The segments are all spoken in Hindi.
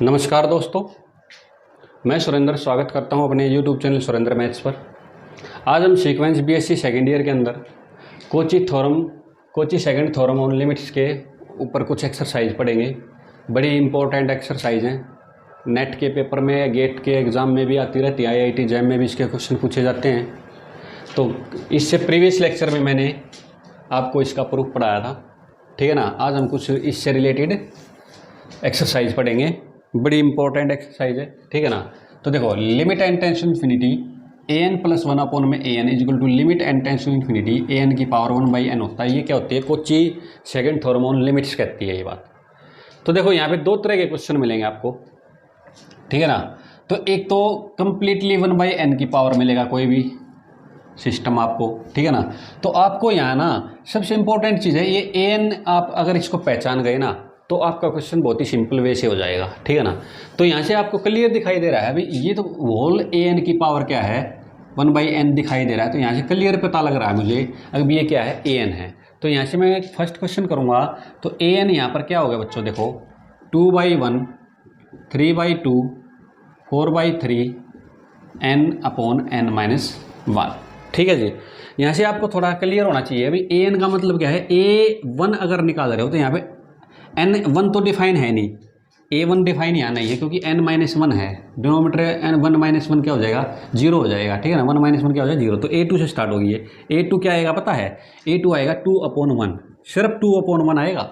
नमस्कार दोस्तों, मैं सुरेंद्र स्वागत करता हूं अपने YouTube चैनल सुरेंद्र मैथ्स पर। आज हम सीक्वेंस बीएससी सेकेंड ईयर के अंदर Kochi second theorem on limits के ऊपर कुछ एक्सरसाइज पढ़ेंगे। बड़ी इंपॉर्टेंट एक्सरसाइज हैं, नेट के पेपर में, गेट के एग्ज़ाम में भी आती रहती है, IIT जैम में भी इसके क्वेश्चन पूछे जाते हैं। तो इससे प्रीवियस लेक्चर में मैंने आपको इसका प्रूफ पढ़ाया था, ठीक है ना। आज हम कुछ इससे रिलेटेड एक्सरसाइज पढ़ेंगे, बड़ी इंपॉर्टेंट एक्सरसाइज है, ठीक है ना। तो देखो, limit n tends to infinity an plus 1 upon में an is equal to limit n tends to infinity an की पावर 1/n होता है। ये क्या होती है? Cauchy second theorem on limits कहती है ये बात। तो देखो, यहाँ पे दो तरह के क्वेश्चन मिलेंगे आपको, ठीक है ना। तो एक तो कंप्लीटली 1/n की पावर मिलेगा कोई भी सिस्टम आपको, ठीक है ना। तो आपको यहाँ ना सबसे इंपॉर्टेंट चीज़ है ये an, आप अगर इसको पहचान गए ना तो आपका क्वेश्चन बहुत ही सिंपल वे से हो जाएगा, ठीक है ना। तो यहाँ से आपको क्लियर दिखाई दे रहा है अभी ये तो होल an की पावर क्या है 1/n दिखाई दे रहा है। तो यहाँ से क्लियर पता लग रहा है मुझे अब ये क्या है, an है। तो यहाँ से मैं फर्स्ट क्वेश्चन करूँगा तो an यहाँ पर क्या हो गया बच्चों, देखो 2/1, 3/2, 4/3, n अपॉन n माइनस 1, ठीक है जी। यहाँ से आपको थोड़ा क्लियर होना चाहिए अभी an का मतलब क्या है। a1 अगर निकाल रहे हो तो यहाँ पे n1 तो डिफाइन है नहीं, a1 डिफाइन यहाँ नहीं है क्योंकि n-1 है, डिनोमीटर n1-1 क्या हो जाएगा, 0 हो जाएगा, ठीक है ना। 1-1 क्या हो जाएगा, 0। तो a2 से स्टार्ट होगी है। a2 क्या आएगा पता है, a2 आएगा 2/1, सिर्फ 2/1 आएगा,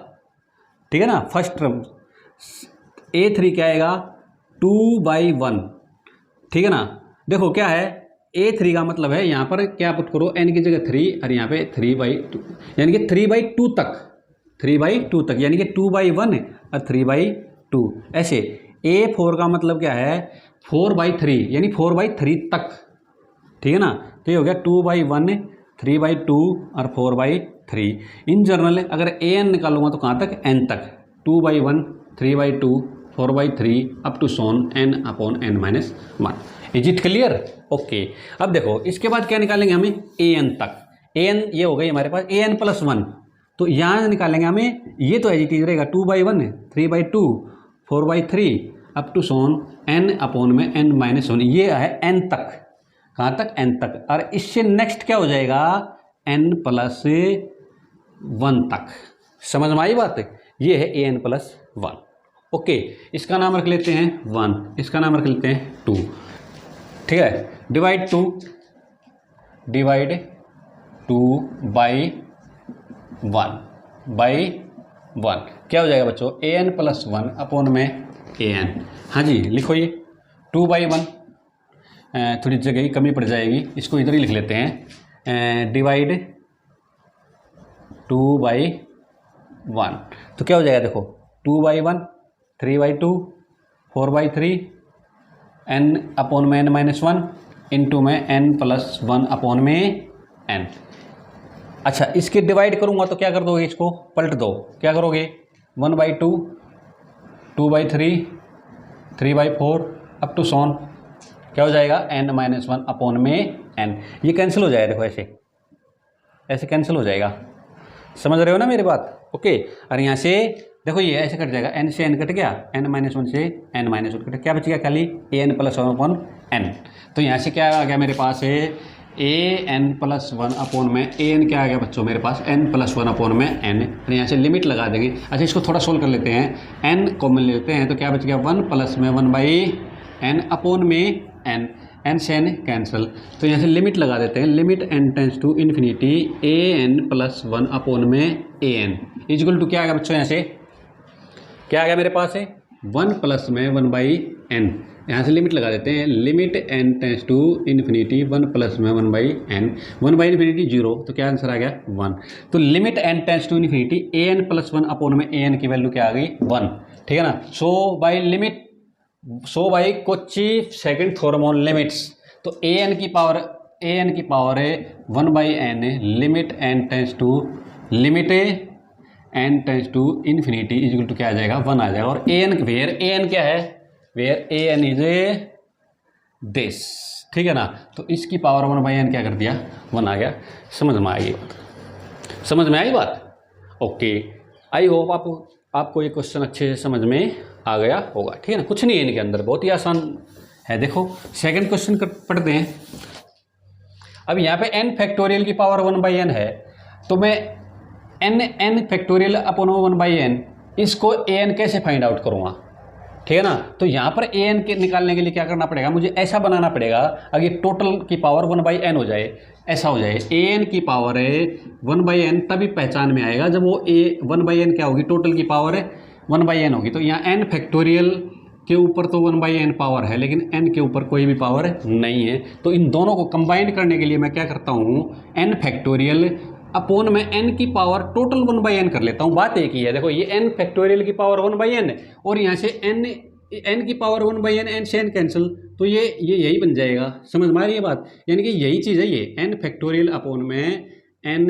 ठीक है ना, फर्स्ट टर्म। a3 क्या आएगा 2/1, ठीक है ना। देखो क्या है, a3 का मतलब है यहाँ पर क्या पुट करो, n की जगह 3 और यहाँ पे 3/2, यानी कि 3/2 तक, 3/2 तक, यानी कि 2/1 और 3/2 ऐसे। a4 का मतलब क्या है 4/3, यानी 4/3 तक, ठीक है ना। तो ये हो गया 2/1, 3/2 और 4/3। इन जनरल अगर an निकालूंगा तो कहाँ तक, n तक, 2/1, 3/2, 4/3 up to so on n upon n minus 1। Is it clear? Okay. अब देखो इसके बाद क्या निकालेंगे हमें, an तक। an ये हो गई हमारे पास an प्लस 1, तो यहाँ निकालेंगे हमें, ये तो एज इट इज रहेगा 2/1, 3/2, 4/3 up to so on n upon में n माइनस 1। ये है n तक, कहाँ तक, n तक। और इससे नेक्स्ट क्या हो जाएगा, n प्लस 1 तक। समझ में आई बात? ये है an प्लस 1। ओके, इसका नाम रख लेते हैं 1, इसका नाम रख लेते हैं 2, ठीक है। डिवाइड 2/1 क्या हो जाएगा बच्चों, an प्लस 1 अपॉन में an। हाँ जी, लिखो ये 2/1, थोड़ी जगह की कमी पड़ जाएगी, इसको इधर ही लिख लेते हैं, डिवाइड 2/1। तो क्या हो जाएगा देखो, 2/1, 3/2, 4/3, n अपॉन में n माइनस 1 इंटू में n प्लस 1 अपॉन में n। अच्छा, इसके डिवाइड करूंगा तो क्या कर दोगे, इसको पलट दो, क्या करोगे, 1/2, 2/3, 3/4 अप टू सोन क्या हो जाएगा, n माइनस 1 अपॉन में n। ये कैंसिल हो जाएगा, देखो ऐसे ऐसे कैंसिल हो जाएगा, समझ रहे हो ना मेरी बात? ओके। और यहाँ से देखो ये ऐसे कट जाएगा, n से n कट गया, n माइनस 1 से n माइनस 1 कट गया, क्या बच गया खाली an प्लस 1 अपॉन n। तो यहाँ से क्या आ गया मेरे पास है, an प्लस 1 अपॉन में an क्या आ गया बच्चों मेरे पास, n प्लस 1 अपॉन में n। फिर यहाँ से लिमिट लगा देंगे। अच्छा, इसको थोड़ा सोल्व कर लेते हैं, n कॉमन लेते हैं तो क्या बच गया 1 प्लस में 1/n अपॉन में n, n से n कैंसिल। तो यहाँ से लिमिट लगा देते हैं, limit n tends to infinity an plus 1 upon में an इज इक्वल टू क्या आ गया बच्चों, यहाँ से क्या आ गया मेरे पास है 1 प्लस में 1/n। यहाँ से लिमिट लगा देते हैं, limit n tends to infinity 1 plus में 1/n, 1/इन्फिनिटी 0, तो क्या आंसर आ गया 1। तो limit n tends to infinity an plus 1 upon में an की वैल्यू क्या आ गई 1, ठीक है ना। So by Cauchy second theorem on limits, तो an की पावर है 1/n, limit n tends to n tends to infinity is equal to क्या आ जाएगा 1 आ जाएगा। और वेयर an क्या है, where an is a this, ठीक है ना। तो इसकी पावर 1/n क्या कर दिया 1 आ गया। समझ में आई बात, समझ में आई बात? ओके, आई होप आपको ये क्वेश्चन अच्छे से समझ में आ गया होगा। ठीक है ना, कुछ नहीं है इनके अंदर, बहुत ही आसान है। देखो सेकंड क्वेश्चन पढ़ते हैं। अब यहाँ पे n फैक्टोरियल की पावर 1/n है, तो मैं n फैक्टोरियल अपॉन 1/n इसको an कैसे फाइंड आउट करूँगा? ठीक है ना, तो यहाँ पर an के निकालने के लिए क्या करना पड़ेगा, मुझे ऐसा बनाना पड़ेगा अगर टोटल की पावर 1/n हो जाए, ऐसा हो जाए an की पावर है 1/n, तभी पहचान में आएगा जब वो 1/n क्या होगी, टोटल की पावर है 1/n होगी। तो यहाँ n फैक्टोरियल के ऊपर तो 1/n पावर है, लेकिन n के ऊपर कोई भी पावर नहीं है। तो इन दोनों को कंबाइन करने के लिए मैं क्या करता हूँ, n फैक्टोरियल अपोन में n की पावर टोटल 1/n कर लेता हूँ। बात एक ही है, देखो ये n फैक्टोरियल की पावर 1/n है और यहाँ से n की पावर 1/n, n से n कैंसिल, तो ये यही बन जाएगा। समझ में आ रही है बात? यानी कि यही चीज़ है ये, n फैक्टोरियल अपोन में n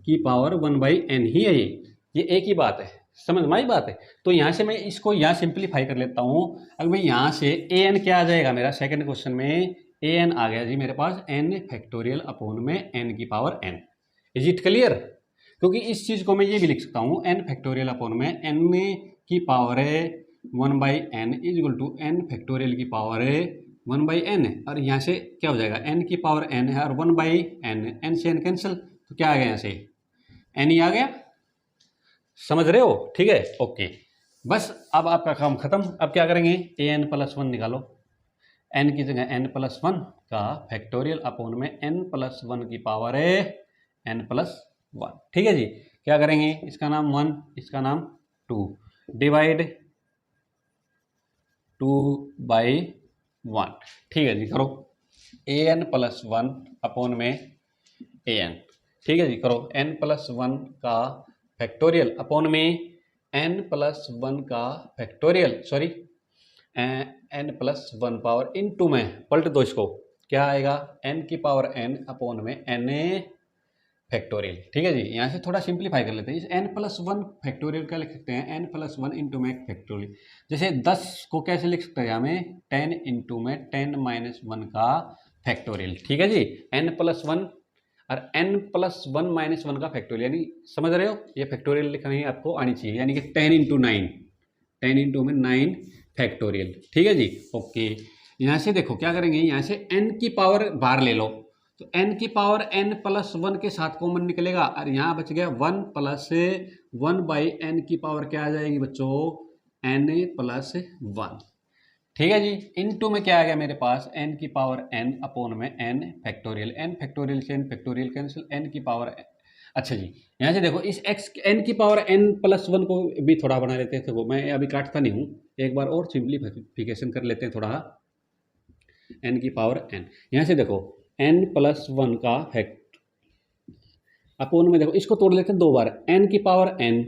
की पावर 1/n ही है ये एक ही बात है। समझ में आई बात है? तो यहाँ से मैं इसको यहाँ सिंप्लीफाई कर लेता हूँ। अगर भाई यहाँ से an क्या आ जाएगा मेरा, सेकंड क्वेश्चन में an आ गया जी मेरे पास n फैक्टोरियल अपोन में n की power n। Is it clear? क्योंकि इस चीज़ को मैं ये भी लिख सकता हूँ n फैक्टोरियल अपोन में n की पावर है 1/n is equal to n factorial की पावर है 1/n, और यहाँ से क्या हो जाएगा, n की पावर n है और 1/n, n से n कैंसिल, तो क्या आ गया यहाँ से n ही आ गया। समझ रहे हो? ठीक है, ओके। बस अब आपका काम खत्म। अब क्या करेंगे, an+1 निकालो। n की जगह n+1 का फैक्टोरियल अपोन में n+1 की पावर है n+1। ठीक है जी, क्या करेंगे, इसका नाम 1, इसका नाम 2, डिवाइड 2/1। ठीक है जी, करो an+1 अपोन में an। ठीक है जी, करो n+1 का फैक्टोरियल अपोन में n+1 का factorial, sorry n+1 power into में पलट दो इसको, क्या आएगा n की पावर n अपोन में n फैक्टोरियल। ठीक है जी, यहाँ से थोड़ा सिंप्लीफाई कर लेते हैं। इस n+1 फैक्टोरियल क्या लिख सकते हैं, n+1 इंटू में फैक्टोरियल। जैसे 10 को कैसे लिख सकते हैं हमें, 10 इंटू में 10-1 का फैक्टोरियल। ठीक है जी, n+1 और n+1-1 का फैक्टोरियल, यानी समझ रहे हो, ये फैक्टोरियल लिखनी आपको आनी चाहिए, यानी कि 10 इंटू 9, 10 इंटू में 9 फैक्टोरियल। ठीक है जी, ओके। यहाँ से देखो क्या करेंगे, यहाँ से n की पावर बाहर ले लो, तो n की पावर n+1 के साथ कॉमन निकलेगा और यहाँ बच गया 1 + 1/n की पावर क्या आ जाएगी बच्चों, n+1। ठीक है जी, इनटू में क्या आ गया मेरे पास, n की पावर n अपोन में n फैक्टोरियल, n फैक्टोरियल से n फैक्टोरियल कैंसिल, n की पावर n। अच्छा जी, यहाँ से देखो इस x n की पावर n+1 को भी थोड़ा बना लेते हैं। देखो मैं अभी काटता नहीं हूँ, एक बार और सिंप्लीफिकेशन कर लेते हैं थोड़ा, n की पावर n। यहाँ से देखो n+1 का फैक्ट अपोन में, देखो इसको तोड़ लेते हैं दो बार, n की पावर n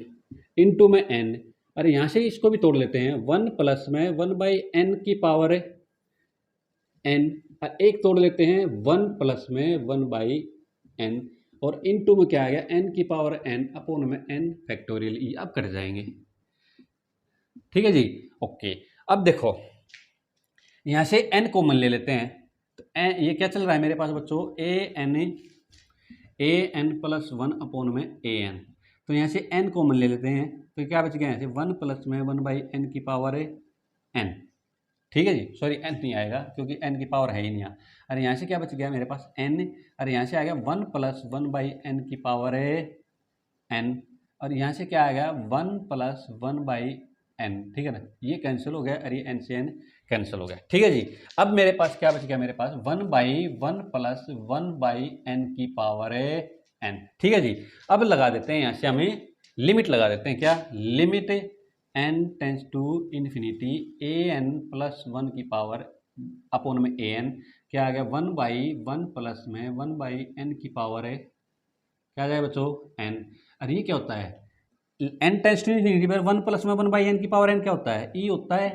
इंटू में n, और यहाँ से इसको भी तोड़ लेते हैं 1 प्लस में 1/n की पावर n, और एक तोड़ लेते हैं 1 प्लस में 1/n, और इनटू में क्या आ गया n की पावर n अपोन में n फैक्टोरियल ई। अब कट जाएंगे। ठीक है जी, ओके। अब देखो यहाँ से n कॉमन ले लेते हैं, तो ये क्या चल रहा है मेरे पास बच्चों, an+1 अपोन में an, तो यहाँ से n कॉमन ले लेते हैं, तो क्या बच गया यहाँ से 1 प्लस में 1/n की पावर है n। ठीक है जी, सॉरी n नहीं आएगा क्योंकि n की पावर है ही नहीं यहाँ। अरे यहाँ से क्या बच गया मेरे पास n, अरे यहाँ से आ गया 1 प्लस 1/n की पावर है n, और यहाँ से क्या आ गया 1 प्लस 1/n। ठीक है ना, ये कैंसिल हो गया, अरे n से n कैंसिल हो गया। ठीक है जी, अब मेरे पास क्या बच गया, मेरे पास 1/1 प्लस 1/n की पावर है n। ठीक है जी, अब लगा देते हैं यहाँ से, हमें लिमिट लगा देते हैं, क्या limit n tends to infinity an+1 की पावर अपोन में an, क्या आ गया 1/1 प्लस में 1/n की पावर है, क्या आ जाएगा बच्चों n। अरे ये क्या होता है, n टेंस टू इन्फिनिटी पर 1 प्लस में 1/n की पावर n क्या होता है, e होता है।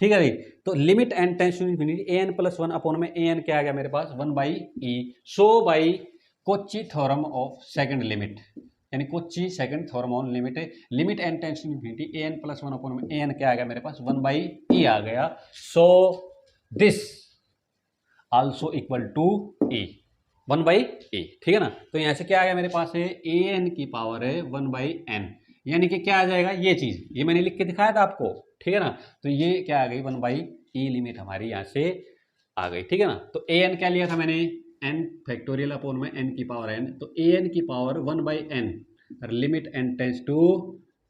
ठीक है भाई, तो limit n tends to infinity an+1 upon में an क्या आ गया मेरे पास 1/e। So by Cauchy theorem of second limit, यानी Cauchy second theorem on limit, limit n tends to infinity an+1 upon में an क्या आ गया मेरे पास 1/e आ गया। So this also equal to e, 1/e। ठीक है ना, तो यहाँ से क्या आ गया मेरे पास है an की पावर है 1/n, यानी कि क्या आ जाएगा ये चीज, ये मैंने लिख के दिखाया था आपको, ठीक है ना। तो ये क्या आ गई 1/e लिमिट हमारी यहाँ से आ गई, ठीक है ना। तो ए एन क्या लिया था मैंने, एन फैक्टोरियल अपॉन में एन की पावर एन, तो ए एन की power 1/n limit n tends to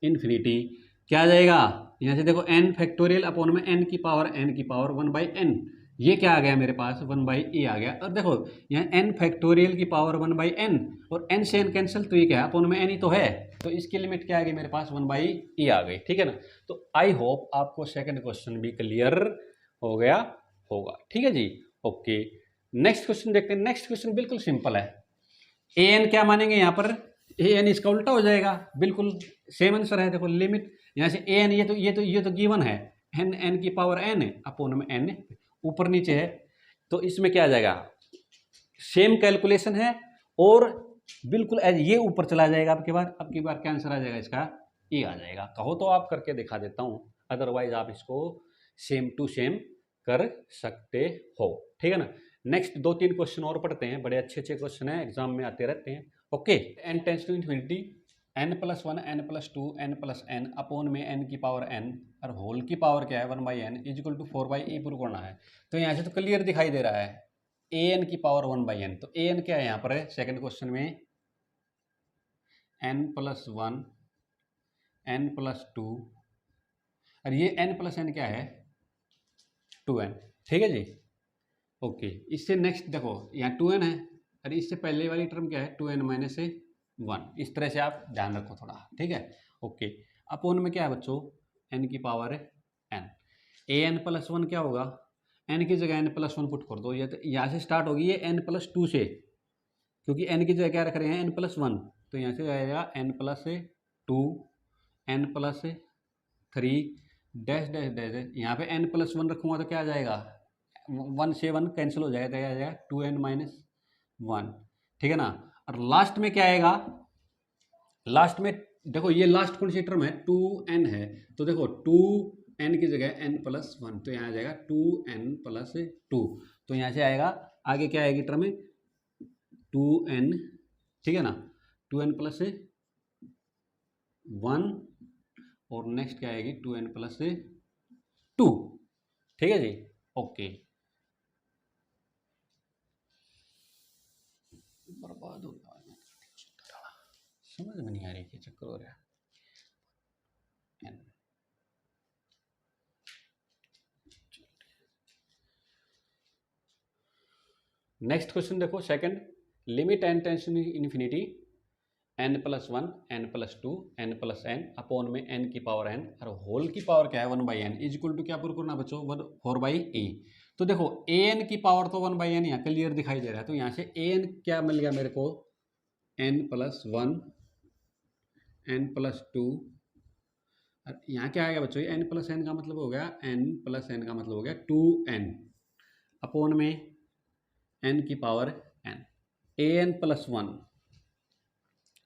infinity क्या आ जाएगा यहाँ से देखो, एन फैक्टोरियल अपॉन में एन की पावर 1/n, ये क्या आ गया मेरे पास 1/e आ गया। और देखो यहाँ एन फैक्टोरियल की पावर 1/n और एन से एन कैंसिल, तो ये क्या है अपॉन में एन ही तो है, तो इसकी लिमिट क्या आ गई मेरे पास 1/e आ गई, ठीक है ना। तो आई होप आपको सेकंड क्वेश्चन भी क्लियर हो गया होगा, ठीक है जी। ओके, नेक्स्ट क्वेश्चन देखते हैं। नेक्स्ट क्वेश्चन बिल्कुल सिंपल है। ए एन क्या मानेंगे यहाँ पर, ए एन इसका उल्टा हो जाएगा, बिल्कुल सेम आंसर है। देखो लिमिट यहाँ से ए एन, ये तो गिवन है, एन एन की पावर एन अपॉन में एन ऊपर नीचे है, तो इसमें क्या आ जाएगा, सेम कैलकुलेशन है और बिल्कुल एज ये ऊपर चला जाएगा। अब की बार क्या आंसर आ जाएगा इसका, ए आ जाएगा। कहो तो आप करके दिखा देता हूँ, अदरवाइज आप इसको सेम टू सेम कर सकते हो, ठीक है ना। नेक्स्ट 2-3 क्वेश्चन और पढ़ते हैं, बड़े अच्छे अच्छे क्वेश्चन हैं, एग्जाम में आते रहते हैं। Okay, n tends to infinity n+1 n+2 n+n upon में n की पावर n और होल की पावर क्या है 1/n is equal to 4/e prove करना है। तो यहाँ से तो क्लियर दिखाई दे रहा है ए एन की पावर 1/n, तो ए एन क्या है यहाँ पर है सेकेंड क्वेश्चन में, n+1 n+2 और ये n+n क्या है 2n, ठीक है जी। ओके, इससे नेक्स्ट देखो यहाँ 2n है और इससे पहले वाली टर्म क्या है 2n-1, इस तरह से आप ध्यान रखो थोड़ा, ठीक है। ओके, अपोन में क्या है बच्चों n की पावर n, an+1 क्या होगा, n की जगह n+1 पुट कर दो, ये तो यहाँ से स्टार्ट होगी ये n+2 से, क्योंकि n की जगह क्या रख रहे हैं n+1, तो यहाँ से आएगा n+2 n+3 dash dash dash, यहाँ पे n+1 रखूँगा तो क्या आ जाएगा 1 से 1 कैंसिल हो जाएगा, आ जाएगा 2n-1, ठीक है ना। और लास्ट में क्या आएगा, लास्ट में देखो ये लास्ट कौन सी टर्म है 2n है, तो देखो 2n की जगह n+1, तो यहाँ आ जाएगा 2n+2, तो यहाँ से आएगा आगे क्या आएगी टर्म में 2n, ठीक है ना, 2n+1 और नेक्स्ट क्या आएगी 2n+2, ठीक है जी। ओके, बर्बाद हो गया, समझ में नहीं आ रही क्या चक्कर हो रहा है। नेक्स्ट क्वेश्चन देखो second, limit n tends to infinity n+1 n+2 n+n upon में n की पावर n और होल की पावर क्या है 1/n इज इक्वल टू क्या प्रूव करना बच्चों 4/e। तो देखो an की पावर तो 1/n यहाँ क्लियर दिखाई दे रहा है, तो यहाँ से an क्या मिल गया मेरे को n+1 n+2 और यहाँ क्या आएगा बच्चों n+n का मतलब हो गया n+n का मतलब हो गया 2n अपॉन में n की पावर n, an+1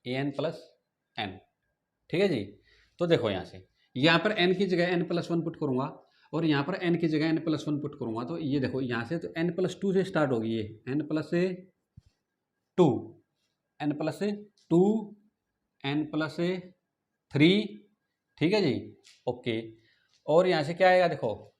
an+n, ठीक है जी। तो देखो यहाँ पर n की जगह n+1 पुट करूंगा और यहाँ पर n की जगह n+1 पुट करूंगा, तो ये देखो यहाँ से तो n+2 से स्टार्ट होगी ये n+2 n+2 n+3, ठीक है जी। ओके, और यहाँ से क्या आएगा देखो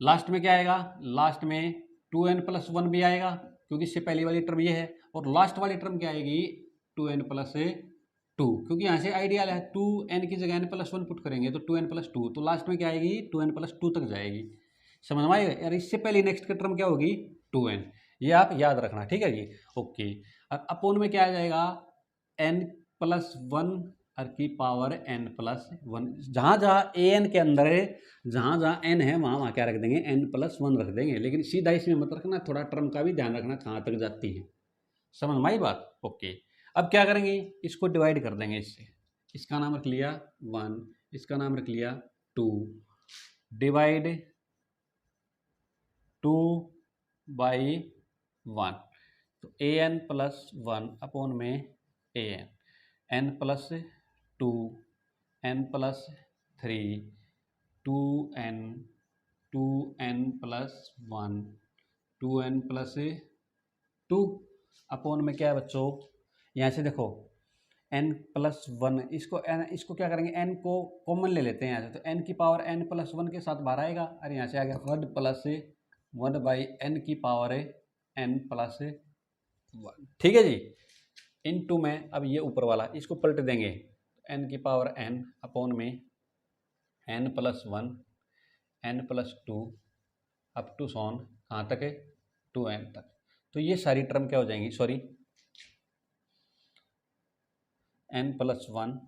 लास्ट में क्या आएगा, लास्ट में 2n+1 भी आएगा क्योंकि इससे पहली वाली टर्म ये है, और लास्ट वाली टर्म क्या आएगी 2n+2, क्योंकि यहाँ से आइडियल है 2n की जगह n+1 पुट करेंगे तो 2n+2, तो लास्ट में क्या आएगी 2n+2 तक जाएगी, समझ में आएगा यार। इससे पहले नेक्स्ट की टर्म क्या होगी 2n, ये आप याद रखना, ठीक है जी। ओके, और अपोन में क्या आ जाएगा n+1 और की पावर n+1, जहाँ जहाँ an के अंदर है, जहाँ जहाँ n है वहाँ वहाँ क्या रख देंगे n+1 रख देंगे, लेकिन सीधा इसमें मत रखना, थोड़ा टर्म का भी ध्यान रखना कहाँ तक जाती है, समझ में आई बात। ओके, अब क्या करेंगे इसको डिवाइड कर देंगे इससे, इसका नाम रख लिया 1, इसका नाम रख लिया 2, डिवाइड 2/1, तो an+1 अपॉन में an n+2 n+3 2n 2n+1 2n+2 upon में क्या है बच्चों, यहाँ से देखो एन प्लस वन, इसको क्या करेंगे, एन को कॉमन ले लेते हैं यहाँ से, तो एन की पावर एन प्लस वन के साथ बाहर आएगा और यहाँ से आ गया one plus one by n की पावर एन प्लस वन। ठीक है जी, इन टू में अब ये ऊपर वाला इसको पलट देंगे, एन की पावर एन अपॉन में n plus one n plus two up to so on कहाँ तक है, टू एन तक। तो ये सारी टर्म क्या हो जाएंगी, sorry n plus one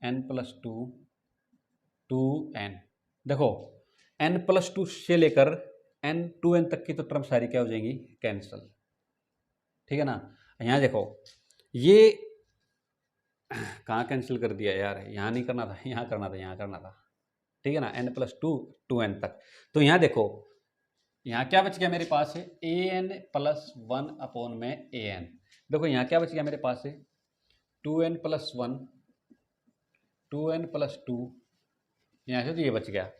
n plus two to n, देखो एन प्लस टू से लेकर एन टू एन तक की तो टर्म सारी क्या हो जाएंगी, कैंसल। ठीक है ना, यहाँ देखो ये कहाँ कैंसिल कर दिया यार, यहाँ नहीं करना था, यहाँ करना था, यहाँ करना था। ठीक है ना, n plus two to n तक। तो यहाँ देखो यहाँ क्या बच गया मेरे पास है, ए एन प्लस वन अपॉन में ए एन। देखो यहाँ क्या बच गया मेरे पास है, two n plus one two n plus two, यहाँ से तो ये बच गया,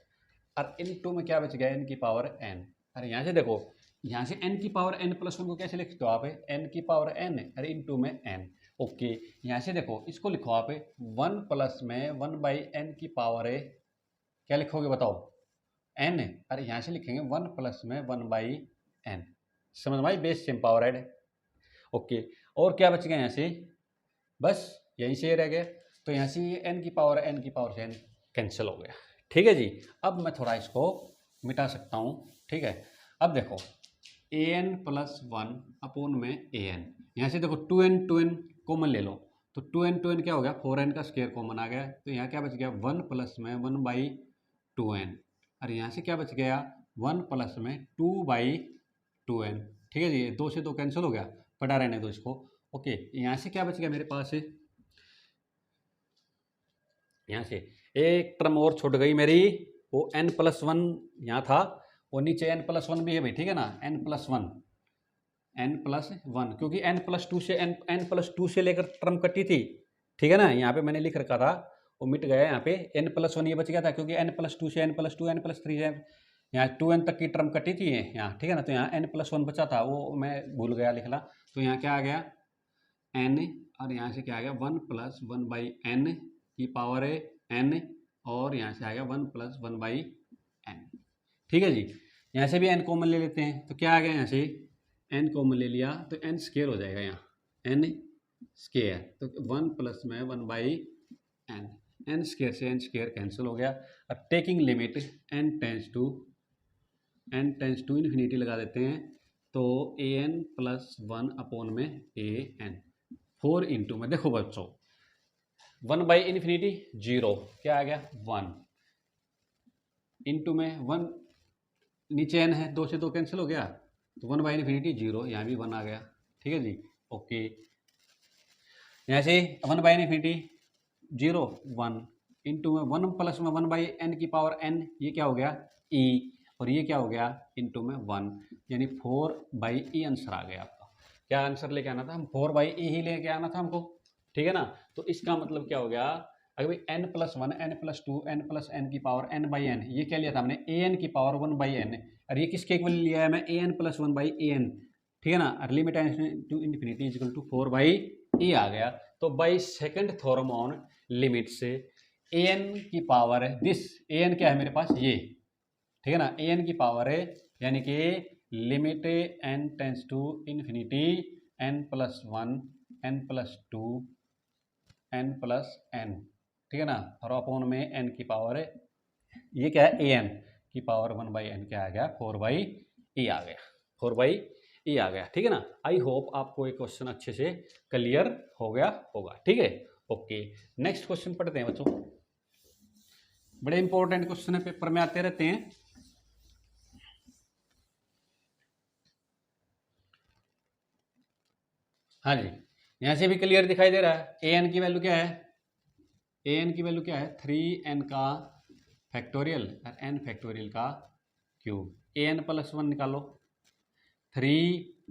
और इन टू में क्या बच गया, एन की पावर एन। अरे यहाँ से देखो, यहाँ से एन की पावर एन प्लस वन को कैसे लिखते हो आप, एन की पावर एन, अरे इन टू में एन। ओके, यहाँ से देखो इसको लिखो आप वन प्लस में वन बाई एन की पावर है, क्या लिखोगे बताओ, एन। अरे यहाँ से लिखेंगे वन प्लस में वन बाई एन, समझ में आई, base same power add. Okay, और क्या बच गया यहाँ से, बस यहीं से रह गया। तो यहाँ से ये एन की पावर से एन कैंसिल हो गया। ठीक है जी, अब मैं थोड़ा इसको मिटा सकता हूँ। ठीक है, अब देखो ए एन प्लस वन अपॉन में ए एन, यहाँ से देखो टू एन कॉमन ले लो, तो टू एन क्या हो गया, फोर एन का स्क्वायर कॉमन आ गया, तो यहाँ क्या बच गया, वन प्लस में वन बाई टू एन, और यहाँ से क्या बच गया, वन प्लस में टू बाई टू एन। ठीक है जी, दो से दो कैंसिल हो गया, पढ़ा रहने दो इसको। ओके, यहाँ से क्या बच गया मेरे पास, यहाँ से एक टर्म और छूट गई मेरी, वो एन प्लस वन यहाँ था, वो नीचे एन प्लस वन भी है भाई। ठीक है ना, एन प्लस वन, क्योंकि एन प्लस टू से एन प्लस टू से लेकर टर्म कटी थी। ठीक है ना, यहाँ पे मैंने लिख रखा था, वो मिट गया, यहाँ पे एन प्लस वन ये बच गया था, क्योंकि एन प्लस टू से n plus two n plus three है, यहाँ टू एन तक की टर्म कटी थी यहाँ। ठीक है ना, तो यहाँ एन प्लस वन बचा था, वो मैं भूल गया लिखना। तो यहाँ क्या आ गया, एन, और यहाँ से क्या आ गया, one plus one by n की पावर है एन, और यहाँ से आ गया one plus one by n. ठीक है जी, यहाँ से भी एन कॉमन ले लेते हैं, तो क्या आ गया, यहाँ से एन कॉमन ले लिया तो एन स्क्वायर हो जाएगा, यहाँ एन स्क्वायर, तो वन प्लस में one by n, n square से एन स्क्वायर कैंसिल हो गया। अब taking limit n tends to infinity लगा देते हैं, तो a n plus one upon में ए एन, फोर इंटू में, देखो बच्चों वन बाई इन्फिनिटी जीरो, क्या आ गया वन, इंटू में वन नीचे एन है, दो से दो कैंसिल हो गया, तो वन बाई इन्फिनिटी जीरो, यहाँ भी वन आ गया। ठीक है जी, ओके, यहाँ से one by infinity zero one, into में वन प्लस में वन बाई एन की पावर एन, ये क्या हो गया ई, और ये क्या हो गया इंटू में वन, यानी फोर बाई ई आंसर आ गया आपका। क्या आंसर लेके आना था, हम फोर बाई ई ही लेके आना था हमको। ठीक है ना, तो इसका मतलब क्या हो गया, अगर भाई n plus one n plus two n plus n की पावर एन बाई एन, ये क्या लिया था हमने, ए एन की पावर वन बाई एन, और ये किसके इक्वल लिया है, मैं a n plus one by a n. ठीक है ना, और limit to infinity is equal to four by e आ गया। तो by second theorem on limit से ए एन की पावर है दिस, ए एन क्या है मेरे पास ये, ठीक है ना, ए एन की पावर है, यानी कि limit n tends to infinity n plus one n plus two n plus n, ठीक है ना, और अपॉन में एन की पावर है, ये क्या है ए एन की पावर वन बाई एन, क्या आ गया फोर बाई ई आ गया, फोर बाई ई आ गया। ठीक है ना, आई होप आपको ये क्वेश्चन अच्छे से क्लियर हो गया होगा। ठीक है, ओके, नेक्स्ट क्वेश्चन पढ़ते हैं बच्चों, बड़े इंपॉर्टेंट क्वेश्चन पेपर में आते रहते हैं। हाँ जी, यहाँ से भी क्लियर दिखाई दे रहा है, ए एन की वैल्यू क्या है, ए एन की वैल्यू क्या है, थ्री एन का फैक्टोरियल और एन फैक्टोरियल का cube, a n plus one निकालो, थ्री,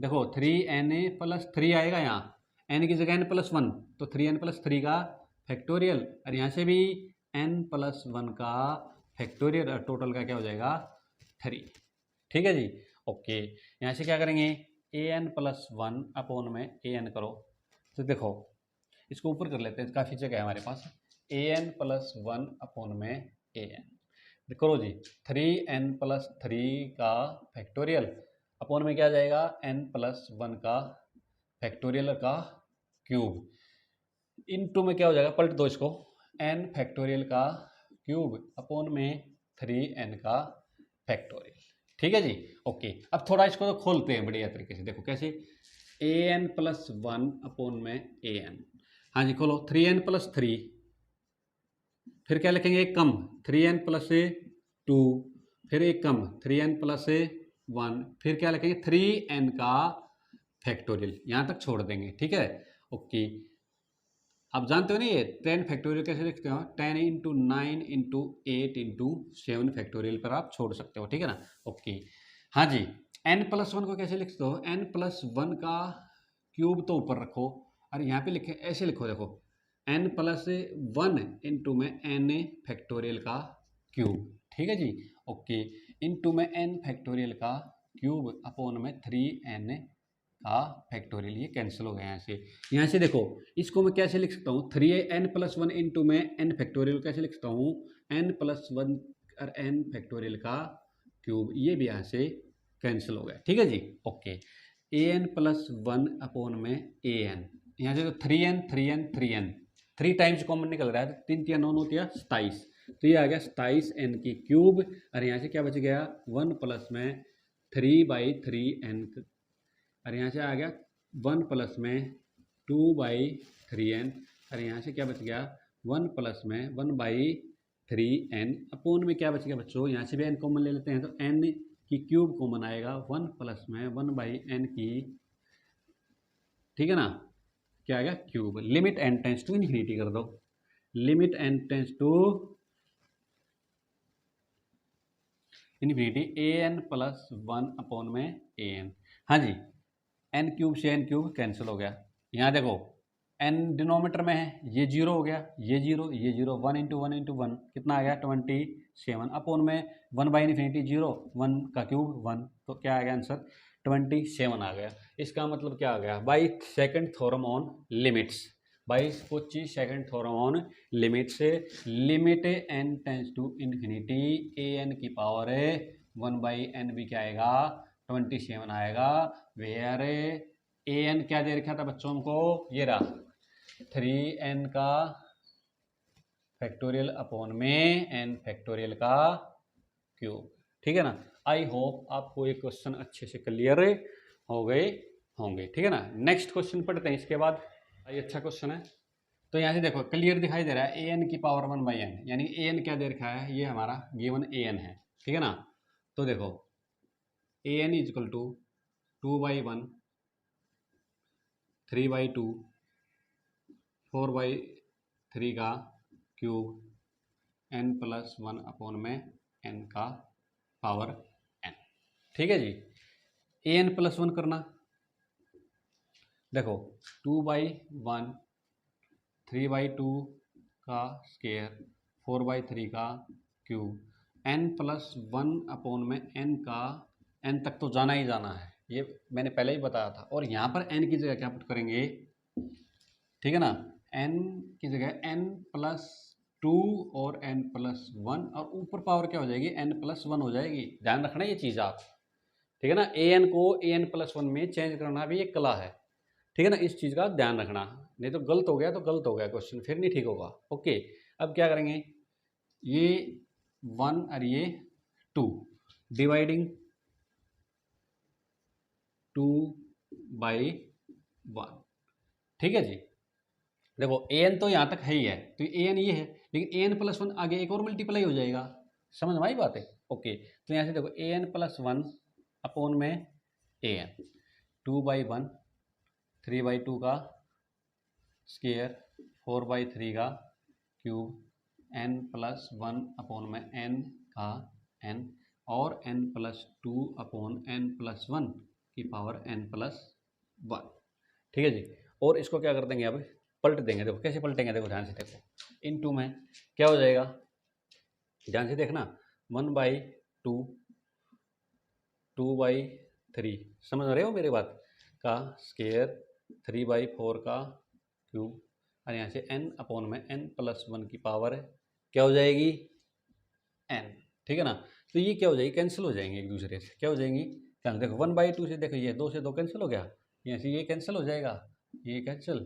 देखो three n a plus three आएगा यहाँ, एन की जगह एन प्लस वन, तो थ्री एन प्लस थ्री का फैक्टोरियल, और यहाँ से भी एन प्लस वन का फैक्टोरियल, और टोटल का क्या हो जाएगा थ्री। ठीक है जी, ओके, यहाँ से क्या करेंगे, ए एन प्लस वन अपॉन में ए एन करो, तो देखो इसको ऊपर कर लेते हैं, काफ़ी जगह है हमारे पास। an प्लस 1 अपॉन में an करो जी। 3n+3 का फैक्टोरियल अपॉन में क्या जाएगा, n+1 का फैक्टोरियल का क्यूब, इनटू में क्या हो जाएगा, पलट दो इसको, n फैक्टोरियल का क्यूब अपॉन में 3n का फैक्टोरियल। ठीक है जी, ओके। अब थोड़ा इसको तो खोलते हैं बढ़िया तरीके से, देखो कैसे, an+1 अपॉन में an, हाँ जी खोलो, 3n+3, फिर क्या लिखेंगे, एक कम 3n+2, फिर एक कम 3n+1, फिर क्या लिखेंगे 3n का फैक्टोरियल, यहाँ तक छोड़ देंगे। ठीक है, ओके। आप जानते हो ना ये 10 फैक्टोरियल कैसे लिखते हो, 10 इंटू 9 इंटू 8 इंटू 7 फैक्टोरियल पर आप छोड़ सकते हो। ठीक है ना, ओके। हाँ जी, n+1 को कैसे लिखते हो, n+1 का क्यूब तो ऊपर रखो और यहाँ पे लिखे ऐसे लिखो, देखो n+1 इंटू में n फैक्टोरियल का क्यूब। ठीक है जी, ओके, इंटू में n फैक्टोरियल का क्यूब अपॉन में 3n का फैक्टोरियल, ये कैंसिल हो गया यहाँ से देखो, इसको मैं कैसे लिख सकता हूँ, 3n+1 इंटू में n फैक्टोरियल कैसे लिख सकता हूँ, n+1 और n फैक्टोरियल का क्यूब, ये भी यहाँ से कैंसिल हो गया। ठीक है जी, ओके। an+1 अपॉन में an, यहाँ से तो 3n 3 टाइम्स कॉमन निकल रहा है, तो 3 3 9 9 27, तो ये आ गया 27n की क्यूब, और यहाँ से क्या बच गया, 1 प्लस में 3/3n, और यहाँ से आ गया 1 प्लस में 2/3n, और यहाँ से क्या बच गया, 1 प्लस में 1/3n अपॉन में क्या बच गया बच्चों, यहाँ से भी n कॉमन ले लेते हैं, तो n की क्यूब कॉमन आएगा, 1 प्लस में 1/n की, ठीक है ना, क्या आ गया cube. Limit n tends to infinity कर दो, limit n tends to infinity an+1 upon में an। हाँ जी, n क्यूब से n क्यूब कैंसिल हो गया। यहाँ देखो n डिनोमीटर में है, ये जीरो हो गया, ये जीरो, ये जीरो, 1 इंटू 1 इंटू 1 कितना आ गया 27, अपॉन में 1/इन्फिनिटी 0, 1 का क्यूब 1, तो क्या आ गया आंसर 27 आ गया। इसका मतलब क्या आ गया, by second theorem on limits, by Cauchy second theorem on limit से, limit n tends to infinity an की पावर 1/n भी क्या आएगा 27 आएगा, वेयर an क्या दे रखा था बच्चों को, ये रहा 3n का फैक्टोरियल अपॉन में n फैक्टोरियल का क्यूब। ठीक है ना, आई होप आपको ये क्वेश्चन अच्छे से क्लियर हो गए होंगे। ठीक है ना, नेक्स्ट क्वेश्चन पढ़ते हैं इसके बाद, ये अच्छा क्वेश्चन है। तो यहाँ से देखो क्लियर दिखाई दे रहा है an की पावर 1/n, यानी an क्या दे रखा है, ये हमारा गिवन an है। ठीक है ना, तो देखो an इजकल टू 2/1, 3/2, 4/3 का क्यूब, n+1 अपॉन में n का पावर n। ठीक है जी, an+1 करना, देखो 2/1, 3/2 का स्केयर, 4/3 का क्यूब, n+1 अपॉन में n का, n तक तो जाना ही जाना है, ये मैंने पहले ही बताया था, और यहाँ पर n की जगह क्या पुट करेंगे, ठीक है ना, n की जगह n+2 और n+1, और ऊपर पावर क्या हो जाएगी n+1 हो जाएगी, ध्यान रखना ये चीज़ आप। ठीक है ना, an को an+1 में चेंज करना भी एक कला है। ठीक है ना, इस चीज़ का ध्यान रखना, नहीं तो गलत हो गया तो गलत हो गया क्वेश्चन, फिर नहीं ठीक होगा। ओके, अब क्या करेंगे, ये 1 और ये 2, डिवाइडिंग 2/1। ठीक है जी, देखो an तो यहाँ तक है ही है, तो an ये है, लेकिन an+1 आगे एक और मल्टीप्लाई हो जाएगा, समझ में आई बात है। ओके, तो यहाँ से देखो an+1 अपॉन में an, 2/1, 3/2 का स्केयर, 4/3 का क्यूब, n+1 अपॉन में n का n, और n+2 अपॉन n+1 की पावर n+1। ठीक है जी, और इसको क्या कर देंगे, अब पलट देंगे, देखो कैसे पलटेंगे, देखो ध्यान से देखो, इनटू में क्या हो जाएगा, ध्यान से देखना, 1/2, 2/3, समझ रहे हो मेरी बात, का स्केयर, 3/4 का क्यूब, और यहाँ से n अपॉन में n+1 की पावर क्या हो जाएगी n, ठीक है ना। तो ये क्या हो जाएगी, कैंसिल हो जाएंगे एक दूसरे से, क्या हो जाएंगी कैंसिल। देखो 1/2 से देखो ये 2 से 2 कैंसिल हो गया, यहाँ से ये कैंसिल हो जाएगा, ये कैंसिल,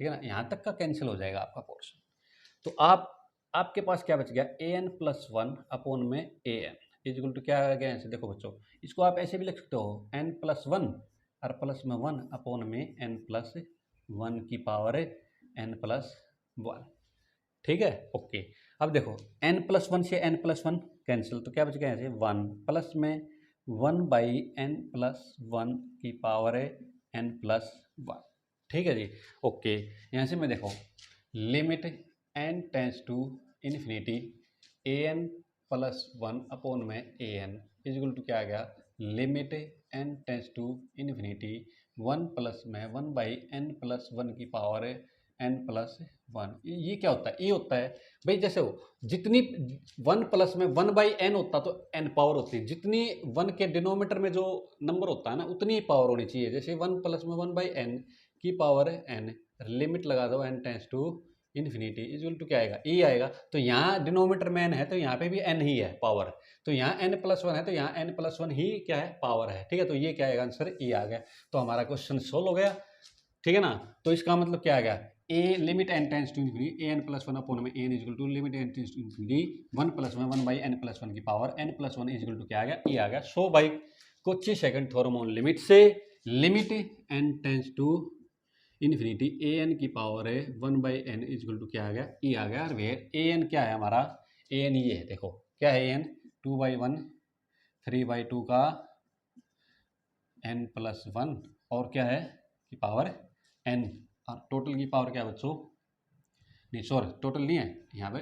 ठीक है ना, यहाँ तक का कैंसिल हो जाएगा आपका पोर्शन। तो आपके पास क्या बच गया, an+1 अपॉन में an इक्वल टू क्या आ गया यहाँ से, देखो बच्चों इसको आप ऐसे भी लिख सकते हो n+1 और प्लस में 1 अपॉन में n+1 की पावर n+1, ठीक है, ओके। अब देखो n+1 से n+1 कैंसिल, तो क्या बच गया यहाँ से 1 प्लस में 1/n+1 की पावर n+1, ठीक है जी, ओके। यहाँ से मैं देखो limit n tends to infinity an+1 upon में an इक्वल टू क्या आ गया, limit n tends to infinity 1 plus में 1/n+1 की पावर n+1। ये क्या होता है, ये होता है भाई जैसे हो जितनी 1 प्लस में 1/n होता तो n पावर होती है, जितनी 1 के डिनोमीटर में जो नंबर होता है ना उतनी ही पावर होनी चाहिए। जैसे 1 प्लस में 1/n की पावर n, लिमिट लगा दो n tends to infinity equal to क्या आएगा, e आएगा। तो यहाँ डिनोमीटर में n है तो यहाँ पे भी n ही है पावर, तो यहाँ n+1 है तो यहाँ n+1 ही क्या है पावर है, ठीक है। तो ये क्या आएगा आंसर, e आ गया। तो हमारा क्वेश्चन सोल्व हो गया, ठीक है ना। तो इसका मतलब क्या आ गया, a limit n tends to infinity an+1 upon में an equal to limit n tends to infinity 1 plus में 1/n+1 की पावर n+1 इक्वल टू क्या आ गया, e आ गया। सो भाई Cauchy second theorem on limit से limit n tends to infinity an की पावर है 1/n इक्वल टू क्या आ गया, e आ गया। और भैया an क्या है हमारा, an ये है, देखो क्या है an 2/1 3/2 का n+1 और क्या है की पावर n, और टोटल की पावर क्या बच्चों, नहीं सॉरी टोटल नहीं है यहाँ पे,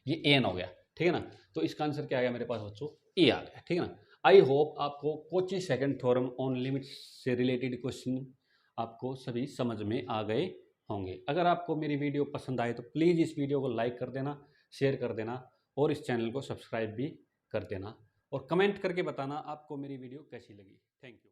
ये an हो गया, ठीक है ना। तो इसका आंसर क्या आ गया मेरे पास बच्चों, e आ गया, ठीक है ना। आई होप आपको Kochi second theorem on limit से रिलेटेड क्वेश्चन आपको सभी समझ में आ गए होंगे। अगर आपको मेरी वीडियो पसंद आए तो प्लीज़ इस वीडियो को लाइक कर देना, शेयर कर देना और इस चैनल को सब्सक्राइब भी कर देना और कमेंट करके बताना आपको मेरी वीडियो कैसी लगी। Thank you.